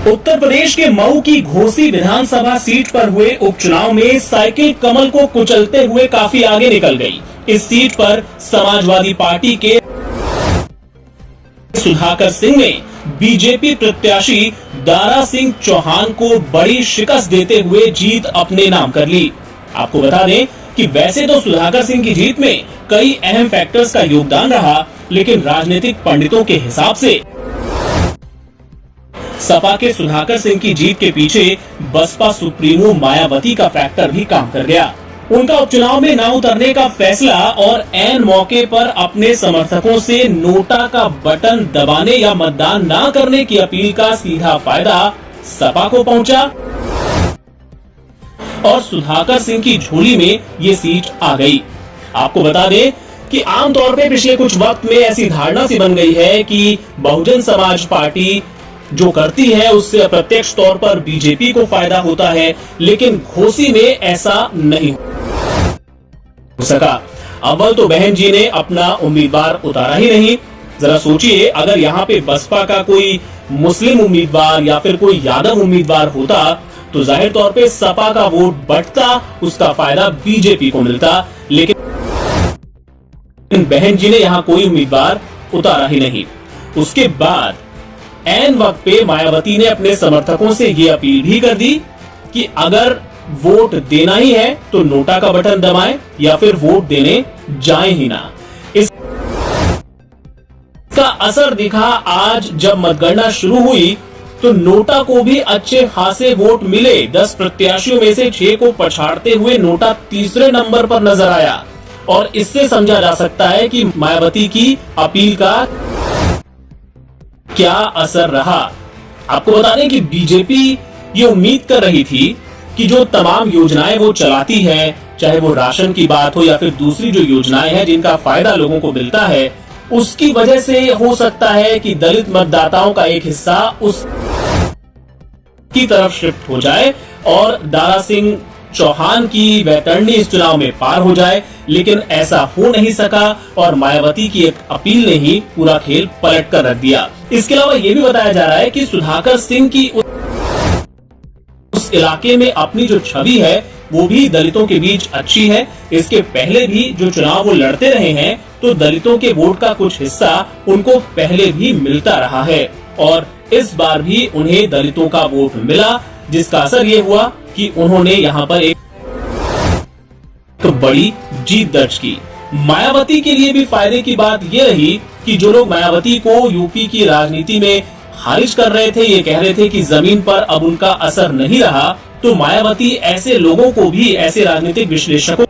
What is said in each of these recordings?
उत्तर प्रदेश के मऊ की घोसी विधानसभा सीट पर हुए उपचुनाव में साइकिल कमल को कुचलते हुए काफी आगे निकल गई। इस सीट पर समाजवादी पार्टी के सुधाकर सिंह ने बीजेपी प्रत्याशी दारा सिंह चौहान को बड़ी शिकस्त देते हुए जीत अपने नाम कर ली। आपको बता दें कि वैसे तो सुधाकर सिंह की जीत में कई अहम फैक्टर्स का योगदान रहा, लेकिन राजनीतिक पंडितों के हिसाब से सपा के सुधाकर सिंह की जीत के पीछे बसपा सुप्रीमो मायावती का फैक्टर भी काम कर गया। उनका उपचुनाव में न उतरने का फैसला और ऐन मौके पर अपने समर्थकों से नोटा का बटन दबाने या मतदान न करने की अपील का सीधा फायदा सपा को पहुंचा और सुधाकर सिंह की झोली में ये सीट आ गई। आपको बता दें कि आमतौर पे पिछले कुछ वक्त में ऐसी धारणा सी बन गई है कि बहुजन समाज पार्टी जो करती है उससे अप्रत्यक्ष तौर पर बीजेपी को फायदा होता है, लेकिन घोसी में ऐसा नहीं हो सका। अव्वल तो बहन जी ने अपना उम्मीदवार उतारा ही नहीं। जरा सोचिए, अगर यहाँ पे बसपा का कोई मुस्लिम उम्मीदवार या फिर कोई यादव उम्मीदवार होता तो जाहिर तौर पे सपा का वोट बढ़ता, उसका फायदा बीजेपी को मिलता, लेकिन बहन जी ने यहाँ कोई उम्मीदवार उतारा ही नहीं। उसके बाद ऐन वक्त पे मायावती ने अपने समर्थकों से ये अपील भी कर दी कि अगर वोट देना ही है तो नोटा का बटन दबाएं या फिर वोट देने जाएं ही ना। इसका असर दिखा। आज जब मतगणना शुरू हुई तो नोटा को भी अच्छे खासे वोट मिले। 10 प्रत्याशियों में से 6 को पछाड़ते हुए नोटा तीसरे नंबर पर नजर आया और इससे समझा जा सकता है कि मायावती की अपील का क्या असर रहा। आपको बता दें कि बीजेपी ये उम्मीद कर रही थी कि जो तमाम योजनाएं वो चलाती है, चाहे वो राशन की बात हो या फिर दूसरी जो योजनाएं हैं जिनका फायदा लोगों को मिलता है, उसकी वजह से हो सकता है कि दलित मतदाताओं का एक हिस्सा उस की तरफ शिफ्ट हो जाए और दारा सिंह चौहान की वैतरणी इस चुनाव में पार हो जाए, लेकिन ऐसा हो नहीं सका और मायावती की एक अपील ने ही पूरा खेल पलट कर रख दिया। इसके अलावा ये भी बताया जा रहा है कि सुधाकर सिंह की उस इलाके में अपनी जो छवि है वो भी दलितों के बीच अच्छी है। इसके पहले भी जो चुनाव वो लड़ते रहे हैं तो दलितों के वोट का कुछ हिस्सा उनको पहले भी मिलता रहा है और इस बार भी उन्हें दलितों का वोट मिला, जिसका असर ये हुआ कि उन्होंने यहाँ पर एक बड़ी जीत दर्ज की। मायावती के लिए भी फायदे की बात ये रही कि जो लोग मायावती को यूपी की राजनीति में खारिज कर रहे थे, ये कह रहे थे कि जमीन पर अब उनका असर नहीं रहा, तो मायावती ऐसे लोगों को भी, ऐसे राजनीतिक विश्लेषकों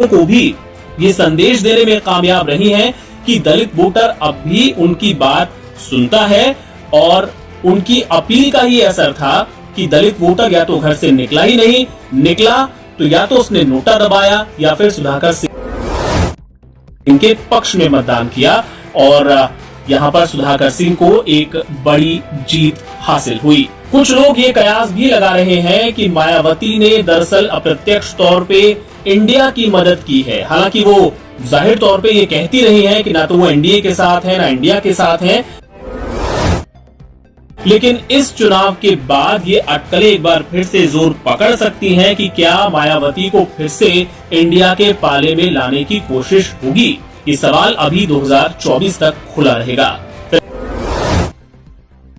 को भी ये संदेश देने में कामयाब रही हैं कि दलित वोटर अब भी उनकी बात सुनता है और उनकी अपील का ही असर था कि दलित वोटर या तो घर से निकला ही नहीं, निकला तो या तो उसने नोटा दबाया या फिर सुधाकर सिंह के पक्ष में मतदान किया और यहाँ पर सुधाकर सिंह को एक बड़ी जीत हासिल हुई। कुछ लोग ये कयास भी लगा रहे हैं कि मायावती ने दरअसल अप्रत्यक्ष तौर पे इंडिया की मदद की है। हालांकि वो जाहिर तौर पे ये कहती रही हैं कि ना तो वो एनडीए के साथ है ना इंडिया के साथ है, लेकिन इस चुनाव के बाद ये अटकलें एक बार फिर से जोर पकड़ सकती हैं कि क्या मायावती को फिर से इंडिया के पाले में लाने की कोशिश होगी। ये सवाल अभी 2024 तक खुला रहेगा।